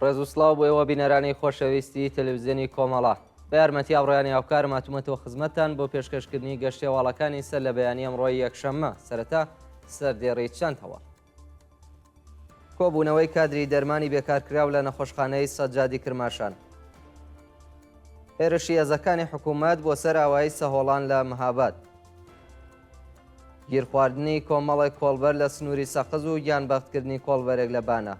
ڕێز و سڵاو بۆ ئێوە بینەرانی خۆشەویستی تەلەڤیزیۆنی کۆمەڵە بە یارمەتی ئابڕۆیانی هاوکارم هاتوومەتەوە خزمەتتان بۆ پێشکەشکردنی گەشتە هێواڵەکانی سەر لە بەیانی ئەمڕۆی یەکشەممە سەرەتا سەردێڕی چەند هەوڵ کۆبوونەوەی کادری دەرمانی بێکارکراو لە نەخۆشخانەی سەجادی کرماشان هێرشی هێزەکانی حکوومەت بۆ سەر ئاوایی سەهۆڵان لە مەهاباد گیرخواردنی کۆمەڵێک کۆڵبەر لە سنووری سەقز و گیانبەختکردنی کۆڵبەرێک لە بانە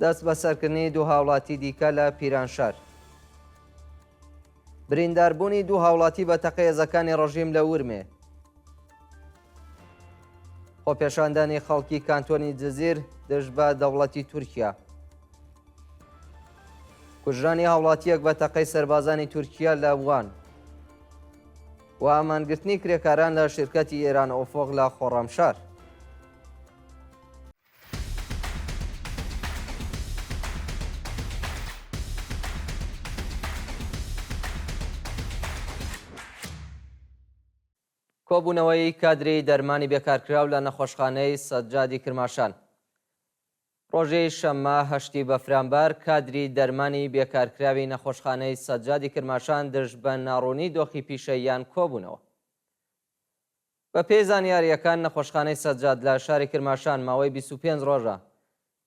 دەست بە سەرکردنی دوو هاوڵاتی دیکە لە پیرانشار برینداربوونی دوو هاوڵاتی بە تەقە هێزەکانی ڕەژیم لە ورمێ خۆپێشاندانی خەڵکی کانتۆنی جزیر دژ بە دەوڵەتی تورکیا کوژرانی هاوڵاتیەک بە تەقەی سەربازانی تورکیا لە وان و ئامانگرتنی کرێکاران لە شرکەتی ئێران ئۆفۆغ لە خۆڕەمشار کۆبوونەوەی کادری دەرمانی بێکارکراو لە نەخۆشخانەی سەجادی کرماشان ڕۆژەی شەممە هەشتی بەفرامبار کادری دەرمانی بێکارکراوی نەخۆشخانەی سەجادی کرماشان دژ بە ناڕوونی دۆخی پیشەییان کۆبوونەوە بە پێی زانیاریەکان نەخۆشخانەی سەجاد لە شاری کرماشان ماوەی 25 ڕۆژە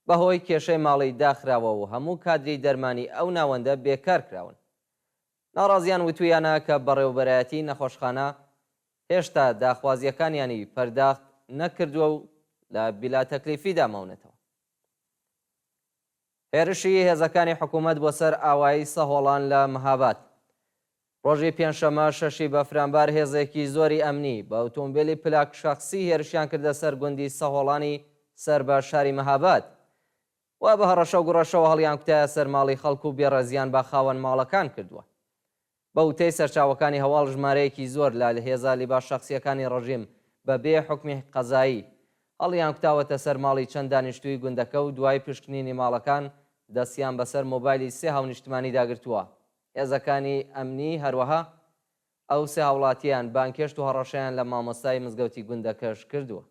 بەهۆی کێشەی ماڵی داخراوە و هەموو کادری دەرمانی ئەو ناوەندە بێکار کراون ناڕازیان وتویانە کە بەڕێوەبەرایەتی نەخۆشخانە هێشتا داخوازیەکانیانی پەرداخت نەکردووە و لە بیلا تەکلیفیدا ماونەتەوە هێرشی هێزەکانی حکوومەت بۆ سەر ئاوایی سەهۆڵان لە مەهاباد ڕۆژی پێنجشەممە شەشی بەفرامبار هێزێکی زۆری ئەمنی بە ئۆتۆمبیلی پلاک شەخسی هێرشیان کردە سەر گوندی سەهۆڵانی سەر بە شاری مەهاباد و بە هەڕەشە و گوڕەشەوە هەڵیان کوتایە سەر ماڵی خەڵکو و بێڕەزیان بە خاوەن ماڵەکان کردووە بە وتەی سەرچاوەکانی هەواڵ ژمارەیەکی زۆر لە هێزە لیباس شەخسیەکانی ڕەژیم بە بێ حکمی قەزایی هەڵیان کوتاوەتە سەر ماڵی چەند دانیشتووی گوندەکە و دوای پشکنینی ماڵەکان دەستیان بەسەر مۆبایلی سێ هاونیشتمانی داگرتووە هێزەکانی ئەمنی هەروەها ئەو سێ هاوڵاتیان بانکێشت و هەڕەشەیان لە مامۆستای مزگەوتی گوندەکەش کردووە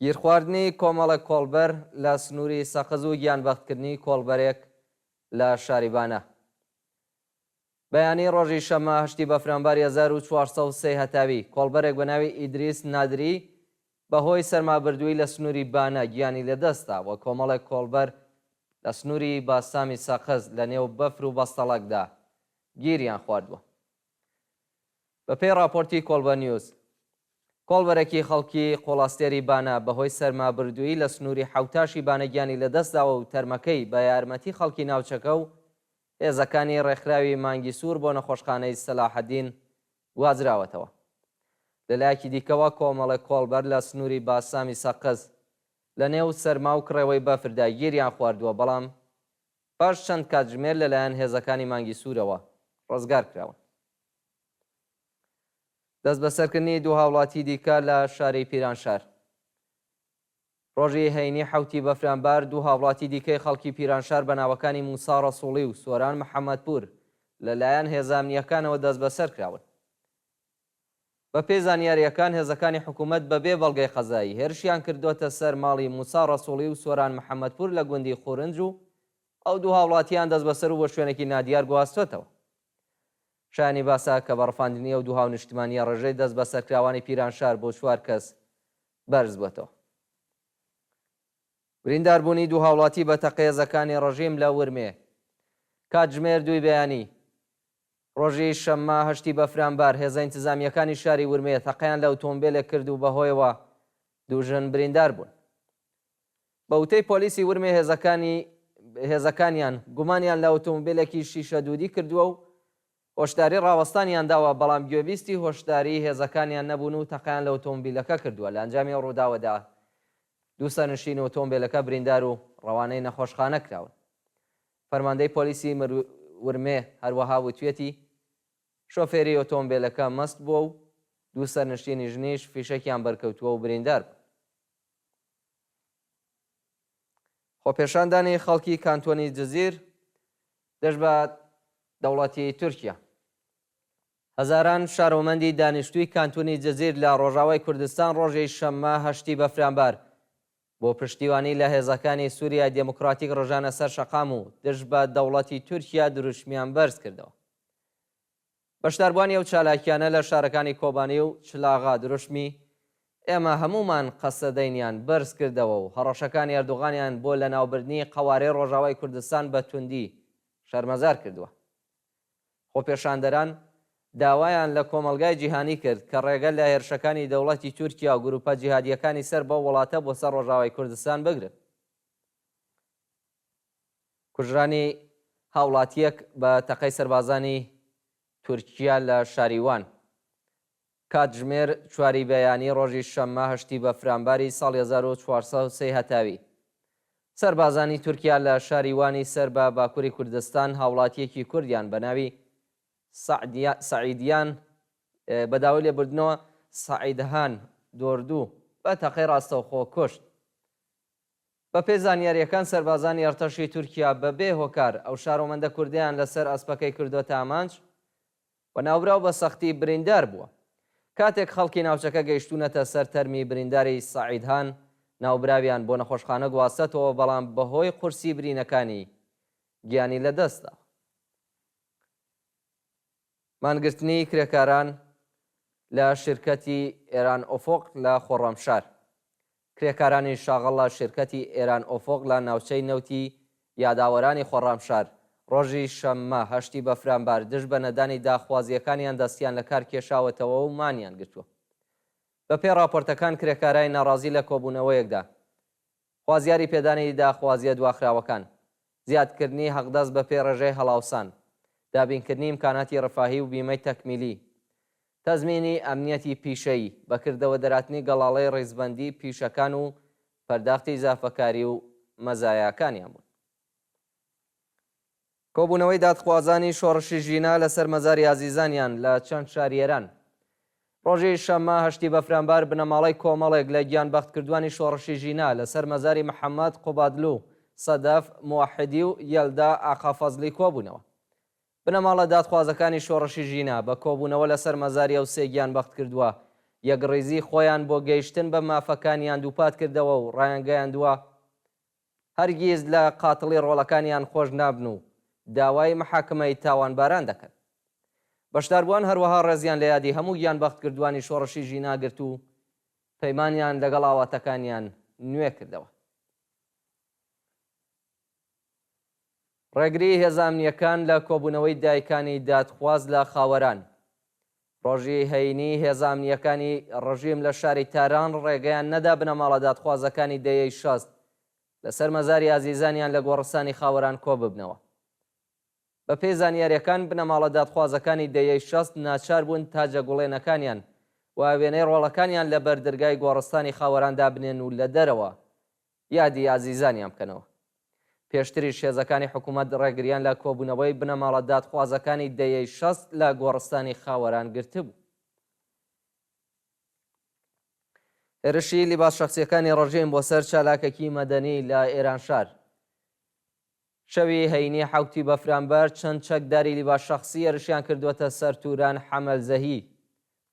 گیرخواردنی کۆمەڵێک کۆڵبەر لە سنووری سەقز و گیانبەختکردنی کۆڵبەرێک لە شاریبانە بەیانی ڕۆژی شەممە هەشتی بەفرامبار 1403 هەتاوی کۆڵبەرێک بە ناوی ئیدریس نادری بەهۆی سەرمابردووی لە سنووری بانە گیانی لەدەستا و کۆمەڵێک کۆڵبەر لە سنووری باسامی سەقز لە نێو بەفر و بەستەڵەکدا گیریان خواردووە بە پێی راپۆرتی کۆڵبە نیوز کۆڵبەرێکی خەڵکی قۆڵاستێری بانە بەهۆی سەرمابردووی لە سنووری حوتاشی بانەگیانی لەدەستداوە و تەرمەکەی بە یارمەتی خەڵکی ناوچەکە و هێزەکانی ڕێکخراوی مانگی سوور بۆ نەخۆشخانەی سەلاحەدین وازراوەتەوە لەلایەکی دیکەوە کۆمەڵێک کۆڵبەر لە سنووری باسامی سەقز لە نێو سەرما و کڕێوەی بەفردا گیریان خواردووە بەڵام پاش چەند کاتژمێر لەلایەن هێزەکانی مانگی سوورەوە ڕزگار کراون دەست بەسەرکردنی دوو هاوڵاتی دیکە لە شاری پیرانشار ڕۆژی هەینی حوتی بەفرامبار دوو هاوڵاتی دیکەی خەڵکی پیرانشار بە ناوەکانی موسا ڕەسوڵی و سۆران محەممەدپور لەلایەن هێزامنیەکانەوە دەست بەسەر کراون بە پێی زانیاریەکان هێزەکانی حکوومەت بەبێ بەڵگەی قەزایی هێرشیان کردوتە سەر ماڵی موسا ڕەسوڵی و سۆران محەممەدپور لە گوندی خورنج و ئەو دوو هاوڵاتیان دەست بەسەر و بە شوێنێکی نادیار گواستوێتەوە شانی باسا کە بەڕفاندنی ئەو دوو هاونیشتمانیە ڕێژەی دەست بە سەرکراوانی پیرانشار بۆ 4 کەس بەرز بووەتەوە برینداربوونی دوو هاوڵاتی بە تەقێزەکانی ڕەژیم لە ورمێ کاتژمێر دوی بەیانی ڕۆژی شەممە هەشتی بەفرامبار هێزە ئینتزامیەکانی شاری ورمێ تەقەیان لە ئۆتۆمبیلێک کرد و بەهۆیەوە دوو ژن بریندار بوون بە وتەی پۆلیسی ورمێ هێزەکانیان گومانیان لە ئۆتۆمبیلێکی شیشە دوودی کردووە و هۆشداری ڕاوەستانیان داوە بەڵام گوێبیستی هۆشداری هێزەکانیان نەبوون و تەقەیان لە ئۆتۆمبیلەکە کردووە لە ئەنجامی ڕووداوەدا دوو سەرنشین ئۆتۆمبیلەکە بریندار و ڕەوانەی نەخۆشخانە کراون فەرماندەی پۆلیسی ورمێ هەروەها وتوێتی شۆفێری ئۆتۆمبیلەکە مەست بووە و دوو سەرنشینی ژنیش فیشەکیان بەرکەوتووە و بریندار بوو خۆپێشاندانی خەڵکی کانتۆنی جزیر دەست بە دەوڵەتی تورکیا هەزاران شارۆمەندی دانیشتووی کانتۆنی جزیر لە ڕۆژاوای کوردستان ڕۆژەی شەممە هەشتی بەفرامبار بۆ پشتیوانی لە هێزەکانی سووریای دموکراتیک ڕژانە سەر شەقام و دژ بە دەوڵەتی تورکیا دروشمیان بەرز کردەوە. بەشداربوانی ئەو چالاکیانە لە شارەکانی کۆبانی و چلاغا دروشمی ئێمە هەمومان قەسەدەینیان بەرز کردەوە و هەڕەشەکانی ئەردوغانیان بۆ لە ناوبردنی قەوارەی ڕۆژاوای کوردستان بە توندی شەرمەزار کردووە. خۆپێشاندەران داوایان لە کۆمەلگای جیهانی کرد کە ڕێگە لە هێرشەکانی دەوڵەتی تورکیا و گروپە جیهادیەکانی سەر بە وڵاتە بۆ سەر ڕۆژاوای کوردستان بگرن. کوژرانی هاوڵاتیەک بە تەقەی سەربازانی تورکیا لە شاریوان کاتژمێر چواری بەیانی ڕۆژی شەممە هەشتی بە فرانباری ساڵی 1403 هەتاوی سەربازانی تورکیا لە شاریوانی سەر بە باکووری کوردستان هاوڵاتیەکی کوردیان بە ناوی سعیدیان بەداوای لێبوردنەوە سعیدهان دۆردوو بە تەقەی ڕاستەوخۆ کوشت. بە پێی زانیاریەکان سەربازانی ئەرتەشی تورکیا بەبێ هۆکار ئەو شارۆمەندە کوردیان لەسەر ئەسپەکەی کردوتە ئامانج و ناوبراو بە سەختی بریندار بووە. کاتێک خەڵکی ناوچەکە گەیشتونەتە سەر تەرمی برینداری سعیدهان ناوبراویان بۆ نەخۆشخانە گواستەتەوە، بەڵام بەهۆی قورسی برینەکانی گیانی لەدەستدا. مانگرتنی کرێکاران لە شرکەتی ئێران ئۆفۆق لە خۆڕەمشار. کرێکارانی شاغڵ لە شرکەتی ئێران ئۆفۆق لە ناوچەی نەوتی یاداوەرانی خۆڕەمشار ڕۆژی شەممە هەشتی بە فرانبار دژ بە نەدانی داخوازیەکانیان دەستیان لە کار کێشاوەتەوە و مانیان گرتووە. بە پێی راپۆرتەکان کرێکارای ناڕازی لە کۆبوونەوەیەکدا خوازیاری پێدانی داخوازیە دواخراوەکان، زیادکردنی حەقدەست بە پێی ڕێژەی هەڵاوسان، دابینکردنی ئیمکاناتی ڕەفاهی و بیمەی تەکمیلی، تەزمینی ئەمنیەتی پیشەیی، بەکردەوە دەراتنی گەڵاڵەی ڕێزبەندی پیشەکان و پەرداختی زافەکاری و مەزایاکانیان بوون. کۆبوونەوەی دادخوازانی شۆڕشی ژینا لەسەر مەزاری عەزیزانیان لە چەند شاریێران ڕۆژی شەممە هەشتی بە فرانبار بنەماڵەی کۆمەڵێک لە گیانبەختکردوانی شۆڕشی ژینا لەسەر مەزاری محەممەد قوبادلو، سەدەف، موحدی و یەلدا ئاقافەزلی کۆبوونەوە. بنەماڵە دادخوازەکانی شۆڕشی ژینا بە کۆبوونەوە لەسەر مەزاری ئەو سێ گیانبەخت کردووە، یەکڕێزی خۆیان بۆ گەیشتن بە مافەکانیان دووپات کردەوە و ڕایانگەیاندووە هەرگیز لە قاتڵی ڕۆڵەکانیان خۆش نابن و داوای محاکمەی تاوانباران دەکەن. بەشداربووان هەروەها ڕێزیان لە یادی هەموو گیانبەخت کردوانی شۆڕشی ژیناگرت و پەیمانیان لەگەڵ ئاواتەکانیان نوێ کردەوە. ڕێگری هێزامنیەکان لە کۆبوونەوەی دایکانی دادخواز لە خاوەران. ڕۆژی هەینی هێزامنیەکانی ڕژیم لە شاری تاران ڕێگەیان نەدا بنەماڵە دادخوازەکانی دەیەی شەست لەسەر مەزاری عەزیزانیان لە گۆڕستانی خاوەران کۆ ببنەوە. بە پێی زانیاریەکان بنەماڵە دادخوازەکانی دەیەی شەست ناچار بوون تا جەگوڵێنەکانیان و وێنەی ڕۆڵەکانیان لە بەردەرگای گۆڕستانی خاوەراندا بنێن و لە دەرەوە یادی عەزیزانیان بکەنەوە. پێشتریش هێزەکانی حکوومەت ڕێگریان لە کۆبوونەوەی بنەماڵە دادخوازەکانی دەیەی شەست لە گۆڕستانی خاوەران گرتبوو. هێرشی لیباس شەخسیەکانی ڕژیم بۆ سەر چالاکێکی مەدەنی لە ئێرانشار. شەوی هەینی حوتی بە فرانبەر چەند چەکداری لیباس شەخسی هێرشیان کردووەتە سەر توران حەمەلزەهی،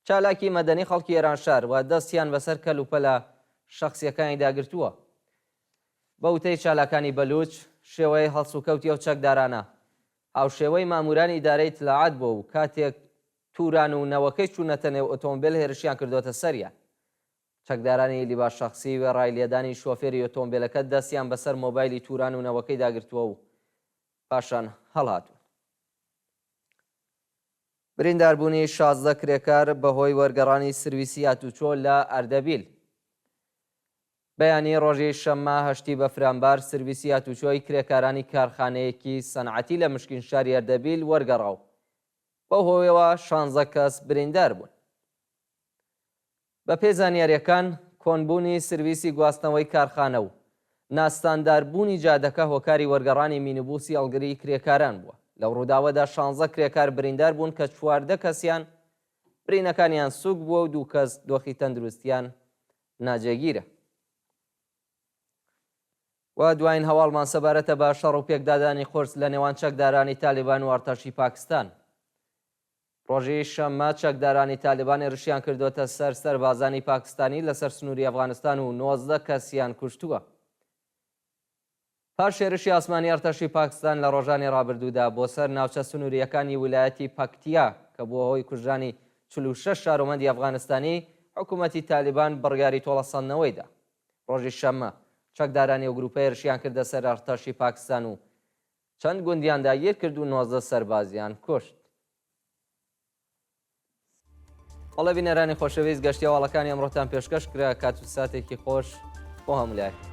چالاکی مەدەنی خەڵکی ئێرانشار و دەستیان بەسەر کەلوپەلە شەخسیەکانی داگرتووە. بەوتەی چالاکانی بەلوچ شێوەی هەڵسوکەوتی ئەو چەکدارانە هاوشێوەی مامورانی ئیدارەی تلاعات بوو و کاتێک توران و نەوەکەی چوونەتە نێو ئۆتۆمبیل هێرشیان کردوتە سەریان. چەکدارانی لیباس شەخسی و ڕایلێدانی شۆفێری ئۆتۆمبیلەکە دەستیان بەسەر مۆبایلی توران و نەوەکەی داگرتووە و پاشان هەڵهاتوون. برینداربوونی 16 کرێکار بەهۆی وەرگەڕانی سرویسی هاتوچۆ لە ئەردەبیل. بەیانی ڕۆژی شەممە هەشتی بە فرانبار سرویسی هاتوچۆی کرێکارانی کارخانەیەکی سەنعەتی لە مشکین شاری ئەردەبیل وەرگەڕاو، بەو هۆیەوە 16 کەس بریندار بوون. بە پێی زانیاریەکان کۆنبوونی سرویسی گواستنەوەی کارخانە و ناستانداربوونی جادەکە هۆکاری وەرگەڕانی مینیبوسی هەڵگری کرێکاران بووە. لەو ڕووداوەدا 16 کرێکار بریندار بوون کە 14 کەسیان برینەکانیان سووک بووە و 2 کەس دۆخی تەندروستیان ناجێگیرە. و دوایین هەواڵمان سەبارەتە بە شەڕ و پێکدادانی قورس لە نێوان چەکدارانی تالیبان و ئەرتەشی پاکستان. ڕۆژی شەممە چەکدارانی تالیبانی ڕشیان کردوتە سەر سەربازانی پاکستانی لەسەر سنووری ئەفغانستان و 19 کەسیان کوشتووە. پاش شێرشی ئاسمانی ئەرتەشی پاکستان لە ڕۆژانی ڕابردوودا بۆ سەر ناوچە سنووریەکانی ویلایەتی پەکتیا کە بووە هۆی کوژرانی 46 شارۆمەندی ئەفغانستانی، حکوومەتی تالیبان بڕیاری تۆڵەسەندنەوەیدا. ڕۆژی شەممە چەکدارانی و گروپی ڕشیان کردە سەر ئەرتەشی پاکستان و چەند گوندیان داگیر کرد و 19 سەربازیان کوشت. بەڵێ بینەرانی خۆشەویست، گەشتی هەواڵەکانی ئەمڕۆتان پێشکەش کرا. کات و ساتێکی خۆش بۆ هەموو لای.